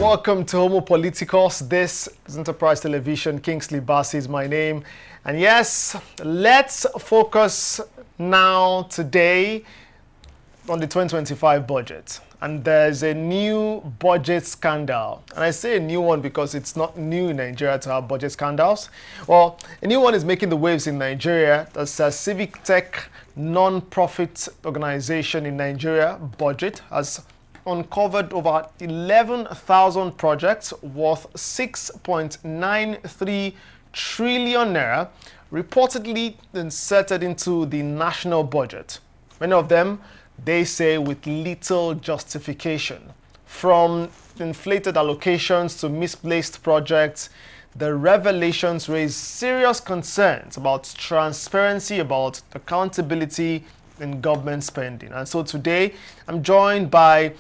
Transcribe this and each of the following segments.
welcome to Homo Politicos. This is Enterprise Television. Kingsley Bassi is my name. And yes, let's focus now today on the 2025 budget. And there's a new budget scandal. And I say a new one because it's not new in Nigeria to have budget scandals. Well, a new one is making the waves in Nigeria. That's a civic tech non-profit organization in Nigeria, Budgit, has uncovered over 11,000 projects worth 6.93 trillion naira, reportedly inserted into the national budget. Many of them, they say, with little justification. From inflated allocations to misplaced projects, the revelations raise serious concerns about transparency, about accountability in government spending. And so today, I'm joined by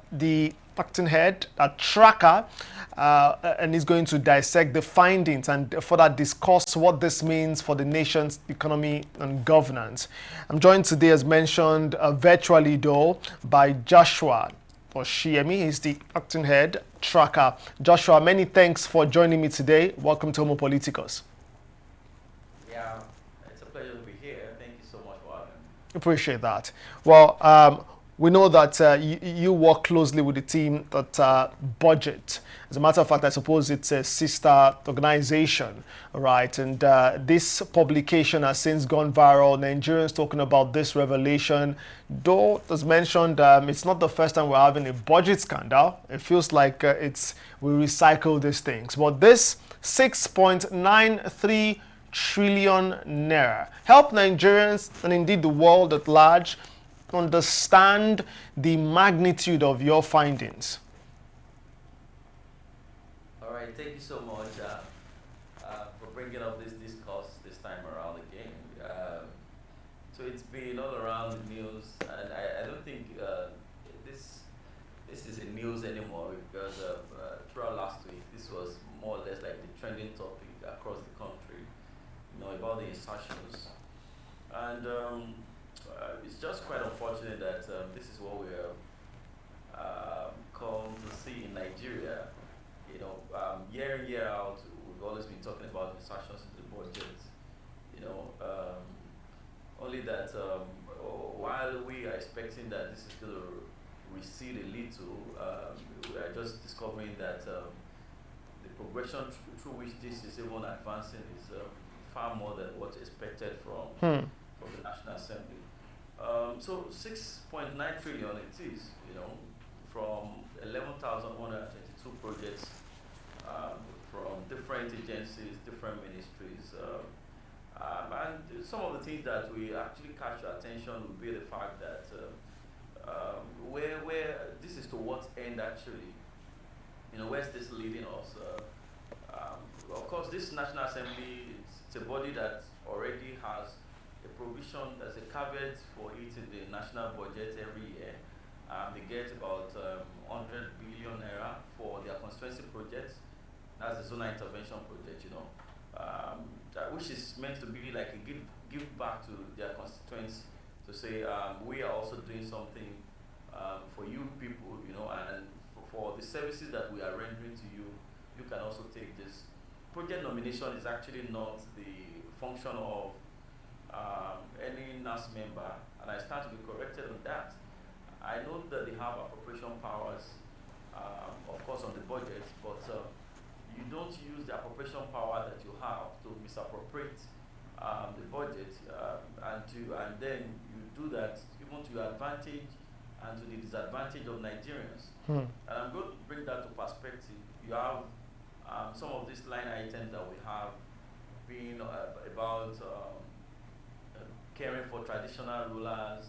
the acting head, a tracker, and he's going to dissect the findings and further discuss what this means for the nation's economy and governance. I'm joined today, as mentioned, virtually though, by Joshua Oshiemi. He's the acting head tracker. Joshua, many thanks for joining me today. Welcome to Homo Politicos. Yeah, it's a pleasure to be here. Thank you so much for having me. Appreciate that. Well, we know that you work closely with the team at Budgit. As a matter of fact, I suppose it's a sister organization, right? And this publication has since gone viral. Nigerians talking about this revelation. Though, as mentioned, it's not the first time we're having a budget scandal. It feels like we recycle these things. But this 6.93 trillion naira help Nigerians and indeed the world at large understand the magnitude of your findings. All right, thank you so much for bringing up this discourse this time around again. So it's been all around the news, and I don't think this is a news anymore, because throughout last week, this was more or less like the trending topic across the country, about the insertions. And it's just quite unfortunate that this is what we have come to see in Nigeria. Year in, year out, we've always been talking about insertions into the budget. Only that while we are expecting that this is going to recede a little, we are just discovering that the progression through which this is even advancing is far more than what's expected from the National Assembly. So 6.9 trillion it is, from 11,122 projects from different agencies, different ministries. And some of the things that we actually catch our attention would be the fact that where this is to what end actually, where's this leading us? Of course, this National Assembly, it's a body that already has a provision, there's a caveat for it in the national budget every year. They get about 100 billion naira for their constituency projects. That's the zonal intervention project, which is meant to be like a give back to their constituents, to say we are also doing something for you people, and for the services that we are rendering to you, you can also take this. Project nomination is actually not the function of any NAS member, and I stand to be corrected on that. I know that they have appropriation powers, of course, on the budget, but you don't use the appropriation power that you have to misappropriate the budget, and then you do that even to your advantage and to the disadvantage of Nigerians. And I'm going to bring that to perspective. You have some of these line items that we have being about caring for traditional rulers,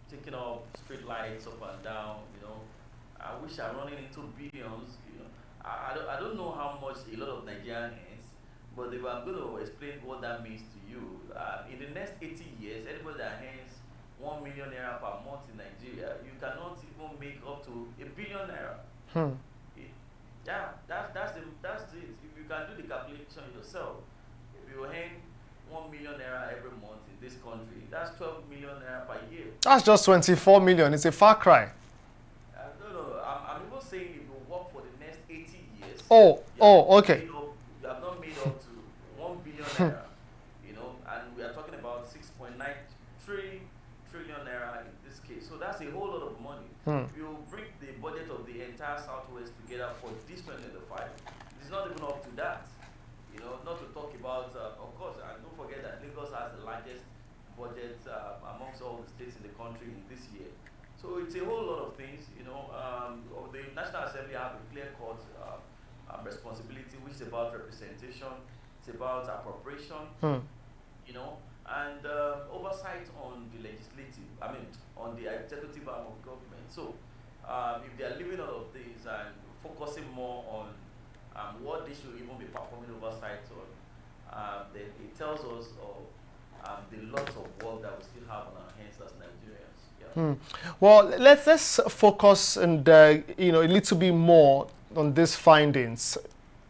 taking up street lights up and down, which are running into billions. I don't know how much a lot of Nigerians, but if I'm going to explain what that means to you, in the next 80 years, anybody that earns 1 million naira per month in Nigeria, you cannot even make up to 1 billion naira. That's it. If you can do the calculation yourself, if you earn 1 million naira every month in this country, that's 12 million naira per year. That's just 24 million. It's a far cry. No, I'm even Okay. You have not made up to 1 billion naira, and we are talking about 6.93 trillion naira in this case. So that's a whole lot of money. You bring the budget of the entire Southwest together for this 2025. It's not even up to that. Not to talk about, of course, and don't forget that Lagos has the largest budget amongst all the states in the country in this year. So it's a whole lot of things, the National Assembly have a clear-cut responsibility, which is about representation, it's about appropriation, and oversight on the legislative, on the executive arm of government. So if they are leaving all of these and focusing more on what they should even be performing oversight on, then it tells us of the lots of work that we still have on our hands as Nigerians. Yeah. Well, let's focus and a little bit more on these findings.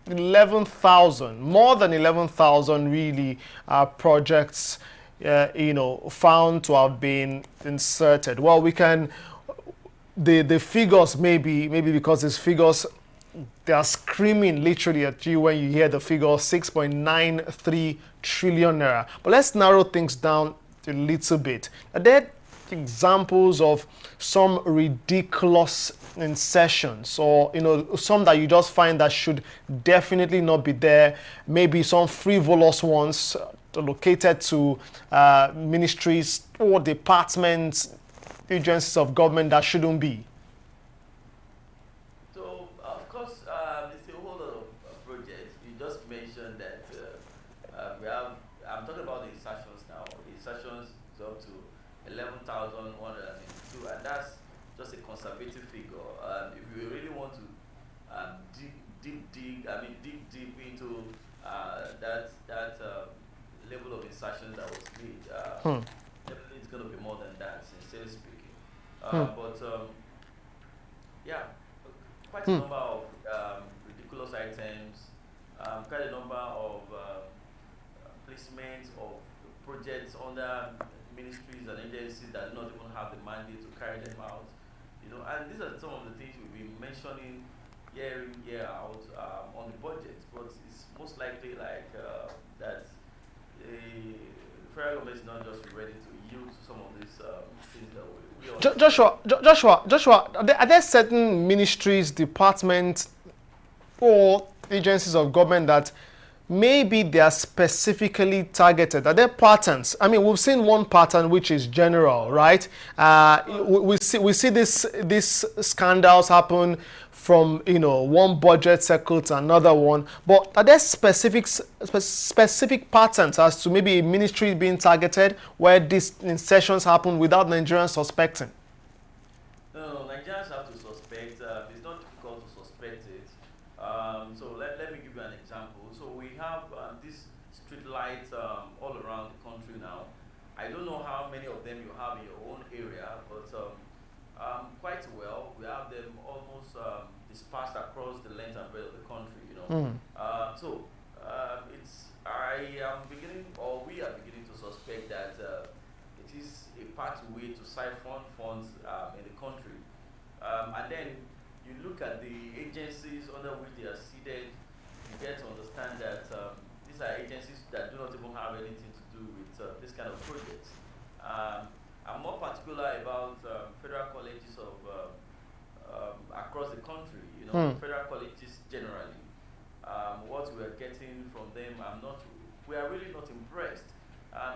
11,000, more than 11,000 really projects, found to have been inserted. Well, we can, the figures maybe because these figures, they are screaming literally at you when you hear the figure 6.93 trillion naira. But let's narrow things down a little bit. Are there examples of some ridiculous insertions, or some that you just find that should definitely not be there? Maybe some frivolous ones located to ministries or departments, agencies of government that shouldn't be. I'm talking about the insertions now. The insertions is up to 11,182, and that's just a conservative figure. If we really want to dig deep into that level of insertions that was made, definitely it's going to be more than that, sincerely speaking. Quite a number of ridiculous items, quite a number of placements of projects under ministries and agencies that do not even have the mandate to carry them out. And these are some of the things we've been mentioning year in, year out on the budget. But it's most likely like that the federal government is not just ready to yield to some of these things that Joshua, are there certain ministries, departments, or agencies of government that maybe they are specifically targeted? Are there patterns? We've seen one pattern which is general, right? We see these scandals happen from one budget cycle to another one. But are there specific patterns as to maybe a ministry being targeted where these insertions happen without Nigerians suspecting? No, Nigerians have to suspect. It's not difficult to suspect it. So let me give you an example. So we have these street lights all around the country now. I don't know how many of them you have in your own area, but quite well. We have them almost dispersed across the length and breadth of the country. We are beginning to suspect that it is a pathway to siphon funds in the country. And then you look at the agencies under which they are seated, you get to understand that these are agencies that do not even have anything to do with this kind of projects. I'm more particular about federal colleges of across the country, federal colleges generally. What we are getting from them, we are really not impressed.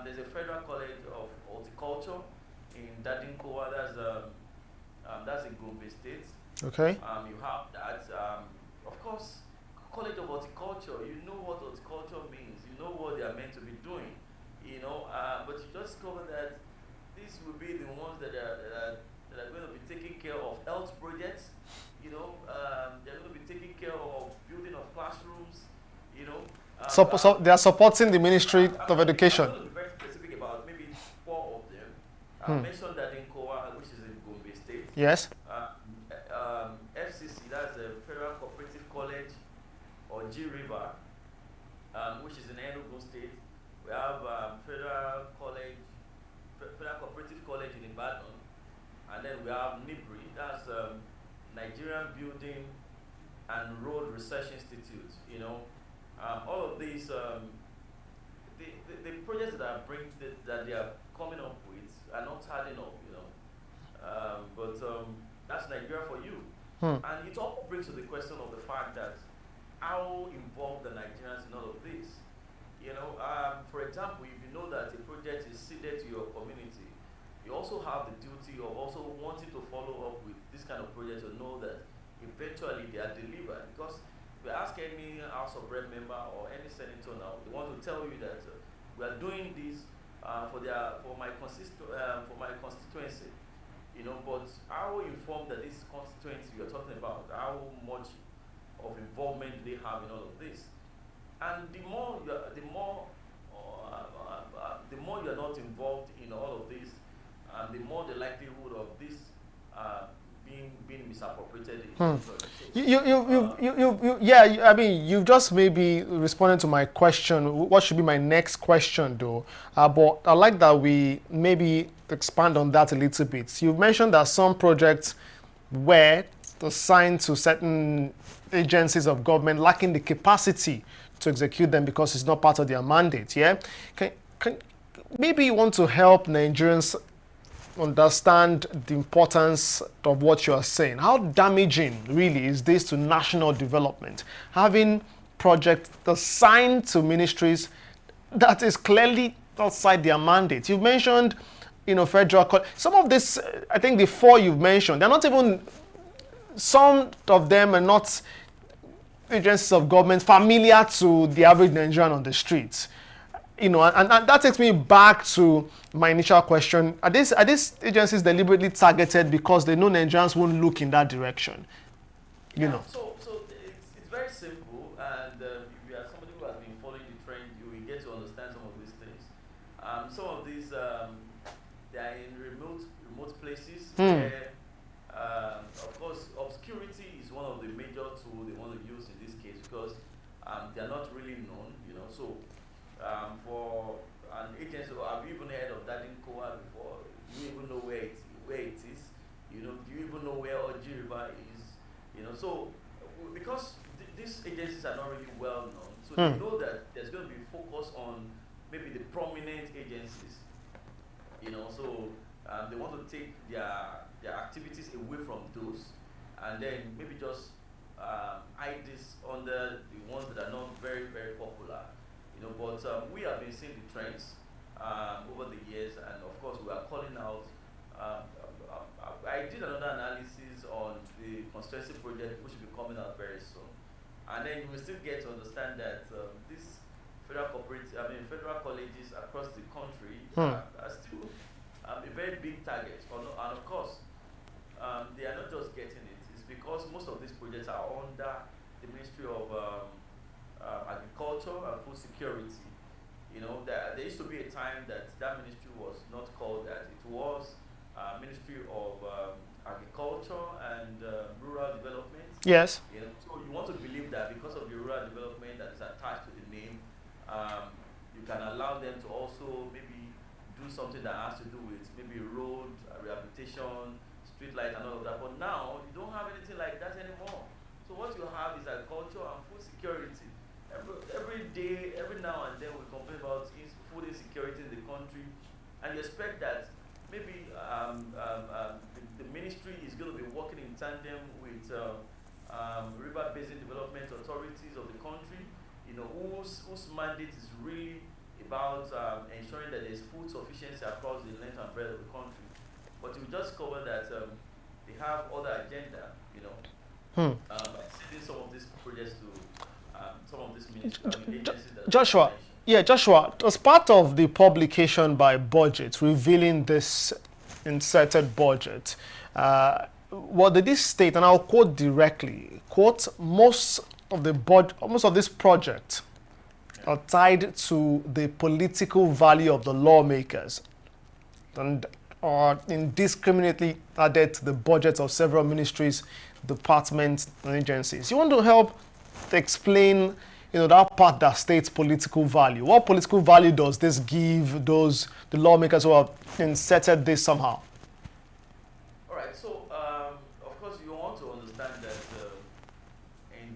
There's a federal college of horticulture in Dadinkowa, that's in Gombe State. Okay. You have that. Of course, College of Horticulture, you know what horticulture means. You know what they are meant to be doing. But you just discover that these will be the ones that are going to be taking care of health projects. They're going to be taking care of building of classrooms. So they are supporting the Ministry of Education. I'm going to be very specific about maybe 4 of them. I mentioned that in Kowa, which is in Gombe State. Yes. FCC, that's the Federal Cooperative College, or G River, which is in Enugu State. We have Federal Cooperative College in Ibadan, and then we have NIBRI, that's Nigerian Building and Road Research Institute. All of these the projects that they are coming up with are not adding up. But that's Nigeria for you. And it all brings to the question of the fact that how involved the Nigerians in all of this. For example, if you know that a project is seeded to your community, you also have the duty of also wanting to follow up with this kind of project to know that eventually they are delivered. Because if you ask any House of Rep member or any senator now, they want to tell you that we are doing this for my constituency. But how informed that this constituency you're talking about, how much of involvement they have in all of this? And the more you're not involved in all of this, the more the likelihood of this being misappropriated. I mean, you've just maybe responded to my question. What should be my next question, though? But I'd like that we maybe expand on that a little bit. You've mentioned that some projects were assigned to certain agencies of government lacking the capacity to execute them because it's not part of their mandate. Yeah, maybe you want to help Nigerians understand the importance of what you are saying. How damaging really is this to national development? Having projects assigned to ministries that is clearly outside their mandate. You've mentioned, federal. Some of this, I think the four you've mentioned, they're not even. Some of them are not agencies of government familiar to the average Nigerian on the streets. And that takes me back to my initial question. Are these agencies deliberately targeted because they know Nigerians won't look in that direction? So it's very simple, and if you are somebody who has been following the trend, you will get to understand some of these things. Some of these they are in remote places where, of course, obscurity is one of the major tools they want to use in this case because they are not really known. So. For an agency, have you even heard of that in Kowa before? Do you even know where it is? Do you even know where Oji River is? So because these agencies are not really well known, so they know that there's going to be focus on maybe the prominent agencies. So they want to take their activities away from those, and then maybe just hide this under the ones that are not very, very popular. But we have been seeing the trends over the years, and of course we are calling out. I did another analysis on the constituency project, which will be coming out very soon, and then we still get to understand that these federal colleges across the country are still a very big target. And of course, they are not just getting it; it's because most of these projects are under the Ministry of Agriculture and Food Security. There used to be a time that ministry was not called that. It was Ministry of Agriculture and Rural Development. Yes. So you want to believe that because of the rural development that is attached to the name, you can allow them to also maybe do something that has to do with maybe road rehabilitation, street light, and all of that. But now you don't have anything like that anymore. So what you have is agriculture and food security. Every day, every now and then, we complain about food insecurity in the country, and you expect that maybe the ministry is going to be working in tandem with river basin development authorities of the country, whose mandate is really about ensuring that there's food sufficiency across the length and breadth of the country. But you just cover that they have other agenda, by sending some of these projects to some of these agencies. Joshua, as part of the publication by Budgit revealing this inserted budget, what did this state, and I'll quote directly, most of this project are tied to the political value of the lawmakers and are indiscriminately added to the budgets of several ministries, departments, and agencies. You want to help explain, that part that states political value. What political value does this give the lawmakers who have inserted this somehow? All right. So, of course, you want to understand that in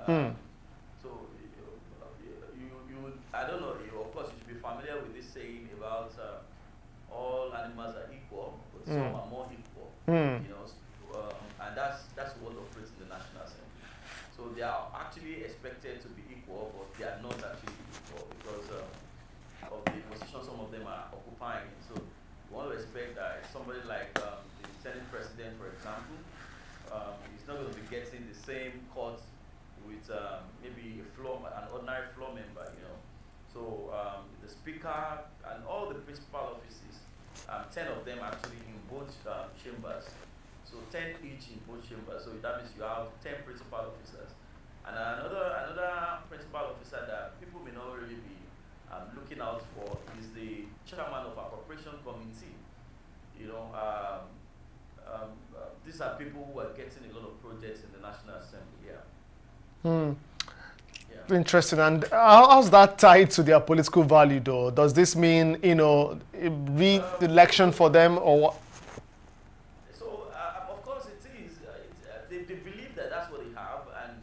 Hmm. So I don't know. Of course, you should be familiar with this saying about all animals are equal, but some are more equal. Hmm. You know, and that's what operates in the National Assembly. So they are actually expected to be equal, but they are not actually equal because of the position some of them are occupying. So you want to expect that somebody like the Senate President, for example, is not going to be getting the same court with maybe an ordinary floor member, you know. So the Speaker and all the principal offices, 10 of them actually in both chambers. So 10 each in both chambers. So that means you have 10 principal officers. And another principal officer that people may not really be looking out for is the chairman of appropriation committee. You know, these are people who are getting a lot of projects in the National Assembly. Yeah. Hmm. Yeah. Interesting. And how's that tied to their political value, though? Does this mean, re-election for them, or what? So, of course, it is. They believe that that's what they have, and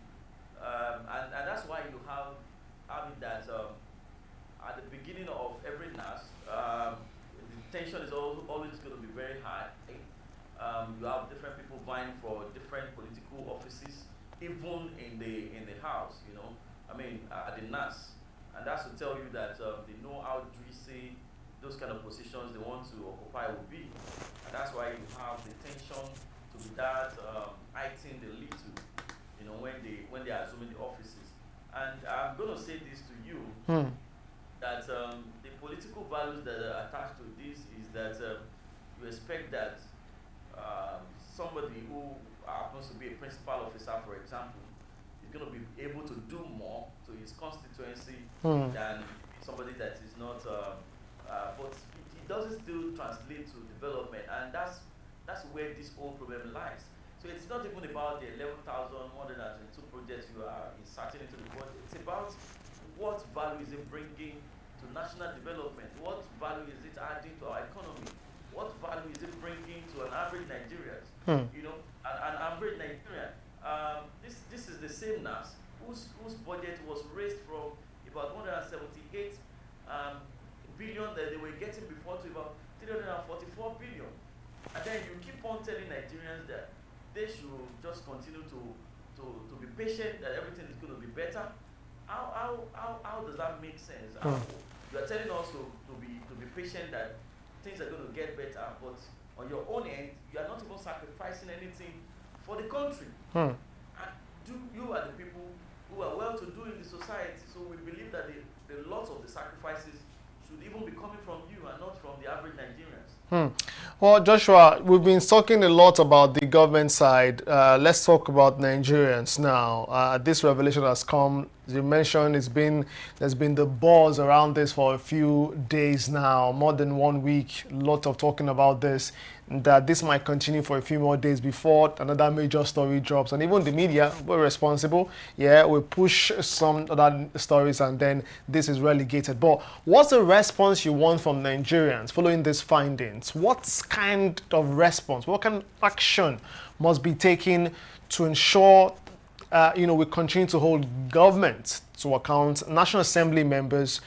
that's why you have having that at the beginning of every NAS, the tension is always going to be very high. You have different people vying for different political offices, even in the house. You know, I mean, at the NAS, and that's to tell you that they know how juicy those kind of positions they want to occupy will be, and that's why you have the tension to be that heightened a little, you know, when they are assuming the offices. And I'm going to say this to you, that the political values that are attached to this is that you expect that somebody who happens to be a principal officer, for example, is going to be able to do more to his constituency than somebody that is not. But it doesn't still translate to development, and that's where this whole problem lies. So it's not even about the 11,122 projects you are inserting into the budget. It's about what value is it bringing to national development? What value is it adding to our economy? What value is it bringing to an average Nigerian? You know, an average Nigerian. This is the same NAS whose budget was raised from about 178 billion that they were getting before to about 344 billion. And then you keep on telling Nigerians that they should just continue to be patient, that everything is going to be better. How does that make sense? You are telling us to be patient, that things are going to get better, but on your own end, you are not even sacrificing anything for the country. And you are the people who are well-to-do in the society, so we believe that the lots of the sacrifices should even be coming from you and not from the average Nigerians. Well, Joshua, we've been talking a lot about the government side. Let's talk about Nigerians now. This revelation has come. As you mentioned, there's been the buzz around this for a few days now, more than 1 week. A lot of talking about this, that this might continue for a few more days before another major story drops. And even the media, we're responsible. Yeah, we push some other stories and then this is relegated. But what's the response you want from Nigerians following these findings? What kind of response, what kind of action must be taken to ensure we continue to hold government to account, National Assembly members,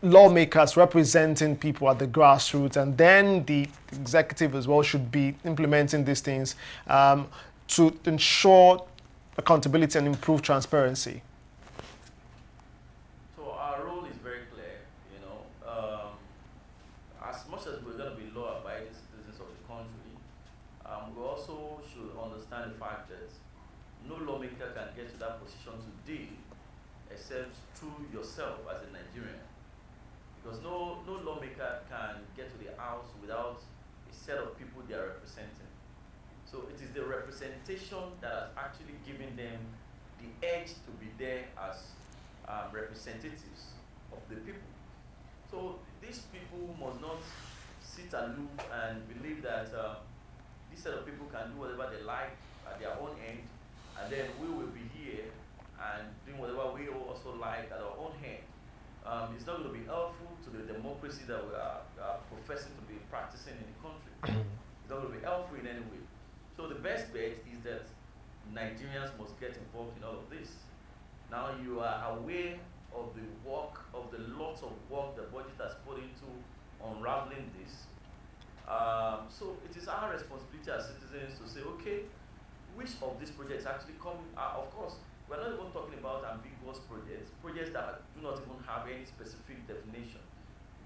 lawmakers representing people at the grassroots, and then the executive as well should be implementing these things to ensure accountability and improve transparency? So our role is very clear, you know. As much as we're going to be law-abiding citizens of the country, we also should understand the fact that no lawmaker can get to that position today except through yourself as a Nigerian. Because no lawmaker can get to the house without a set of people they are representing. So it is the representation that has actually given them the edge to be there as representatives of the people. So these people must not sit aloof and believe that this set of people can do whatever they like at their own end, and then we will be here and doing whatever we also like at our own hand. It's not going to be helpful to the democracy that we are professing to be practicing in the country. It's not going to be helpful in any way. So the best bet is that Nigerians must get involved in all of this. Now you are aware of the work, of the lots of work the budget has put into unraveling this. So it is our responsibility as citizens to say, okay, which of these projects actually come, of course, we're not even talking about ambiguous projects, projects that do not even have any specific definition.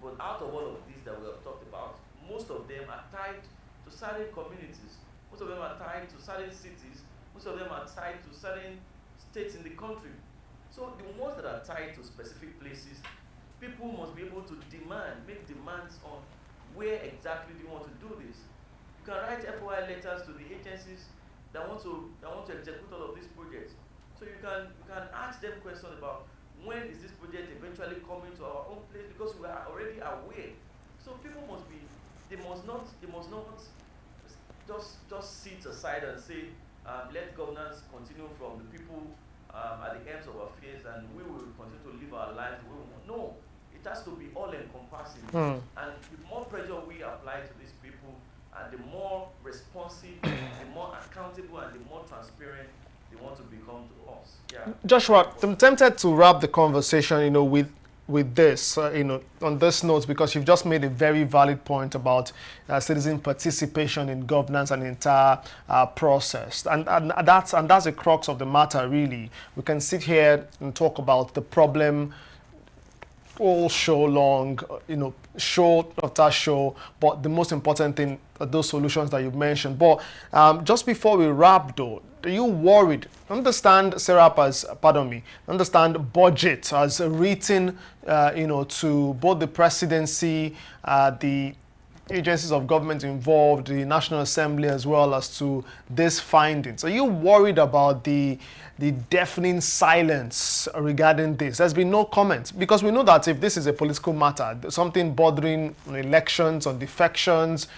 But out of all of these that we have talked about, most of them are tied to certain communities. Most of them are tied to certain cities. Most of them are tied to certain states in the country. So the ones that are tied to specific places, people must be able to make demands on where exactly do you want to do this. You can write FOI letters to the agencies that want to execute all of these projects. So you can ask them questions about when is this project eventually coming to our own place, because we are already aware. So people must not just sit aside and say, let governance continue from the people at the ends of affairs, and we will continue to live our lives the way we want. No, it has to be all encompassing. And the more pressure we apply to these people, and the more responsive, the more accountable, and the more transparent they want to become to us. Yeah. Joshua, I'm tempted to wrap the conversation, with this, on this note, because you've just made a very valid point about citizen participation in governance and the entire process, and that's the crux of the matter. Really, we can sit here and talk about the problem all show long, show after show, but the most important thing are those solutions that you've mentioned. But just before we wrap, though, are you worried? Understand Budgit has written, to both the presidency, the agencies of government involved, the National Assembly, as well as to these findings. Are you worried about the deafening silence regarding this? There's been no comment, because we know that if this is a political matter, something bordering on elections, on defections,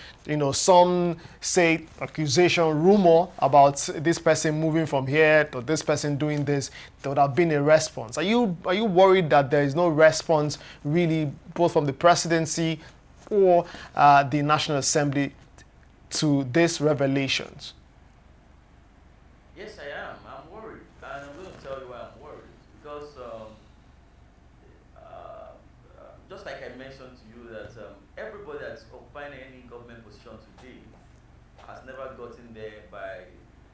some say accusation, rumor about this person moving from here to this person doing this, there would have been a response. Are you worried that there is no response really, both from the presidency or the National Assembly to these revelations? Yes, I am. I'm worried. And I'm going to tell you why I'm worried. Because just like I mentioned to you that everybody that's occupying any government position today has never gotten there by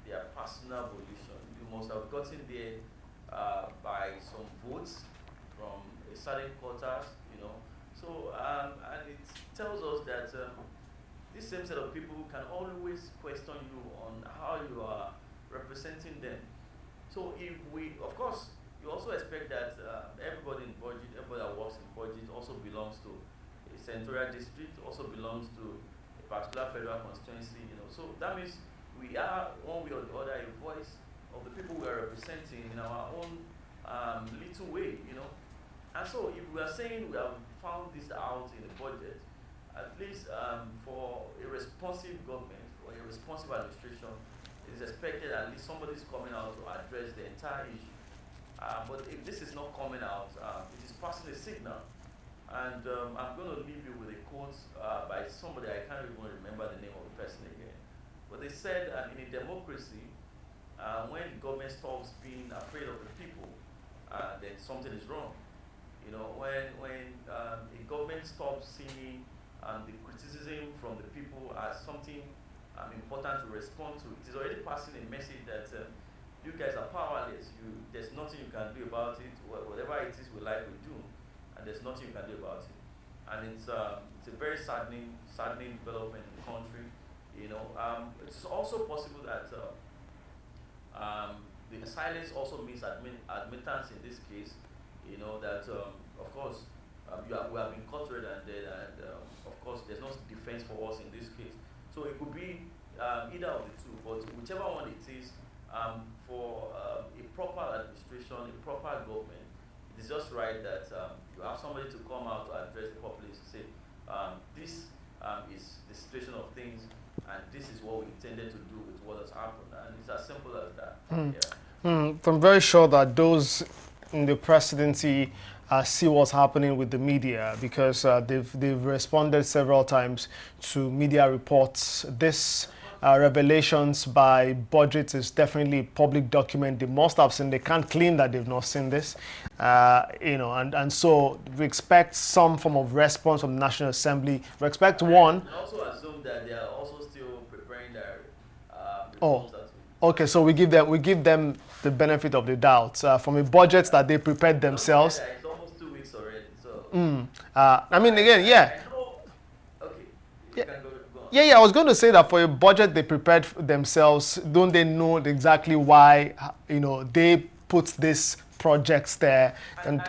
their personal volition. You must have gotten there by some votes from a certain quarters, So, and it tells us that this same set of people can always question you on how you are representing them. So if of course, you also expect that everybody in Budgit, everybody that works in Budgit also belongs to a senatorial district, also belongs to a particular federal constituency, So that means we are, one way or the other, a voice of the people we are representing in our own little way, And so if we are saying we have found this out in the budget, at least for a responsive government or a responsive administration, it is expected at least somebody is coming out to address the entire issue. But if this is not coming out, it is passing a signal. And I'm going to leave you with a quote by somebody, I can't even remember the name of the person again. But they said in a democracy, when the government stops being afraid of the people, then something is wrong. When a government stops seeing the criticism from the people as something important to respond to, it is already passing a message that you guys are powerless. There's nothing you can do about it. Whatever it is we like, we do, and there's nothing you can do about it. And it's a very saddening development in the country. It's also possible that the silence also means admittance in this case. That of course we have been caught red-handed, and of course there's no defense for us in this case. So it could be either of the two, but whichever one it is, for a proper administration, a proper government, it is just right that you have somebody to come out to address the populace and say, this is the situation of things, and this is what we intended to do with what has happened, and it's as simple as that. Yeah. I'm very sure that those in the presidency see what's happening with the media, because they've responded several times to media reports. This revelations by Budgit is definitely a public document. They must have seen. They can't claim that they've not seen this. And so we expect some form of response from the National Assembly. We expect one. And also assume that they are also still preparing their Oh, reforms as okay. So we give them the benefit of the doubt from a budget that they prepared themselves. It's almost 2 weeks already. So I mean, again, yeah. I know. Okay, you Yeah. can go on. Yeah, I was going to say that for a budget they prepared themselves, don't they know exactly why, they put these projects there? And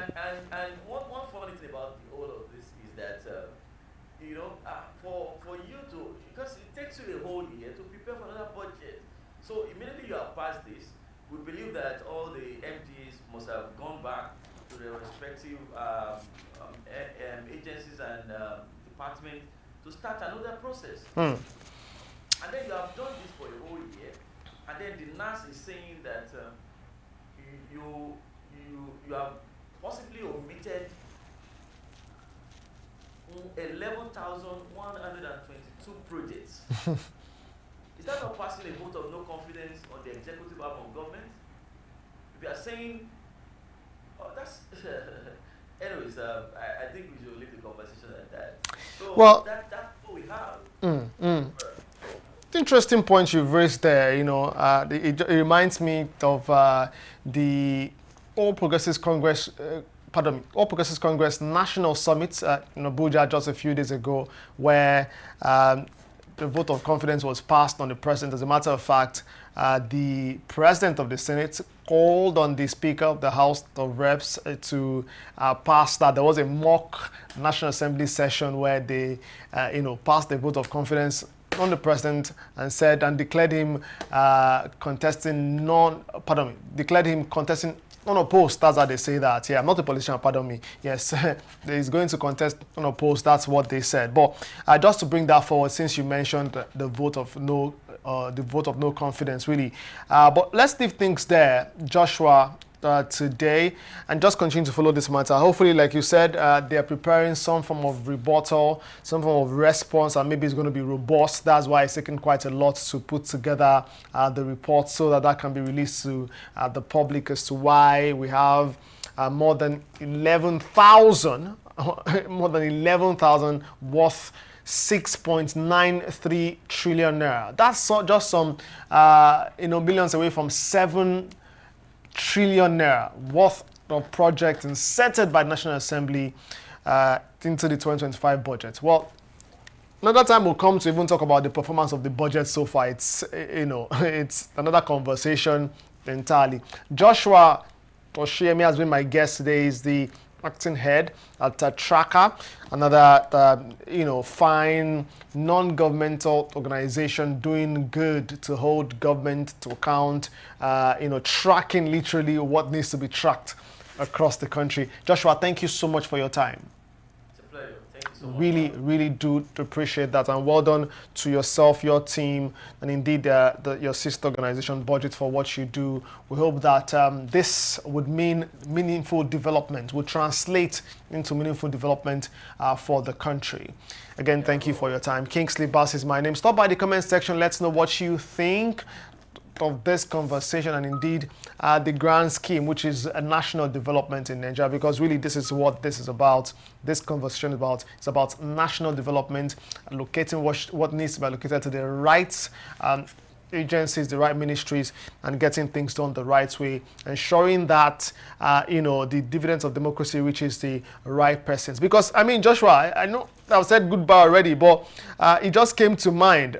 one funny thing about all of this is that for you to, because it takes you a whole year to prepare for another budget. So immediately you have passed this, we believe that all the MDs must have gone back to their respective agencies and departments to start another process. And then you have done this for a whole year, and then the NAS is saying that you have possibly omitted 11,122 projects. Is that not passing a vote of no confidence on the executive arm of government? If you are saying, oh, that's anyways, I think we should leave the conversation at that. So Well, that's what we have. Interesting point you've raised there. It reminds me of the All Progressives Congress. All Progressives Congress National Summit in Abuja just a few days ago, where the vote of confidence was passed on the president. As a matter of fact, the president of the Senate called on the Speaker of the House of Reps to pass that. There was a mock National Assembly session where they, passed the vote of confidence on the president and declared him contesting unopposed. That's how they say that. Yeah, I'm not a politician, pardon me. Yes, he's going to contest unopposed. That's what they said. But just to bring that forward, since you mentioned the vote of no confidence, really. But let's leave things there, Joshua, today, and just continue to follow this matter. Hopefully, like you said, they are preparing some form of rebuttal, some form of response, and maybe it's going to be robust. That's why it's taken quite a lot to put together the report so that can be released to the public as to why we have more than 11,000 worth 6.93 trillion naira. That's just some billions away from 7 trillion naira worth of projects inserted by the National Assembly into the 2025 budget. Well, another time we'll come to even talk about the performance of the budget so far. It's it's another conversation entirely. Joshua Oshiemi has been my guest today. He's the acting head at Tracker, another fine non-governmental organization doing good to hold government to account, tracking literally what needs to be tracked across the country. Joshua, thank you so much for your time. It's a pleasure. Thank you so much. Really do appreciate that, and well done to yourself, your team, and indeed your sister organization Budgit for what you do. We hope that this would mean meaningful development, would translate into meaningful development for the country. Again, thank you for your time. Kingsley Bass is my name. Stop by the comment section. Let's know what you think of this conversation and indeed the grand scheme, which is a national development in Nigeria, because really this is what this is about. This conversation is about national development, allocating what needs to be allocated to the right agencies, the right ministries, and getting things done the right way, ensuring that the dividends of democracy reaches the right persons. Because Joshua, I know I've said goodbye already, but it just came to mind.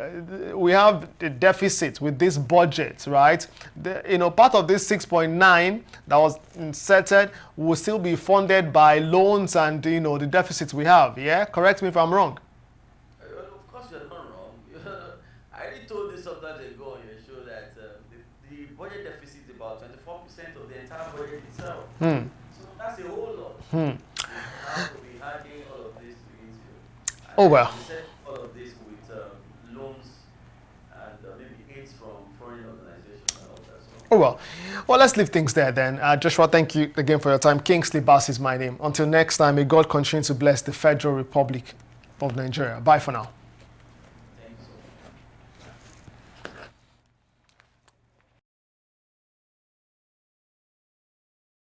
We have the deficit with this budget, right? Part of this 6.9 that was inserted will still be funded by loans and the deficits we have. Yeah, correct me if I'm wrong. Of course, you're not wrong. I already told this some time ago on your show that the budget deficit is about 24% of the entire budget itself. So that's a whole lot. Now we'll be adding all of this to it. Oh well. We said all of this with loans and maybe aids from foreign organizations and all that. So. Oh well. Well, let's leave things there then. Joshua, thank you again for your time. Kingsley Bass is my name. Until next time, may God continue to bless the Federal Republic of Nigeria. Bye for now.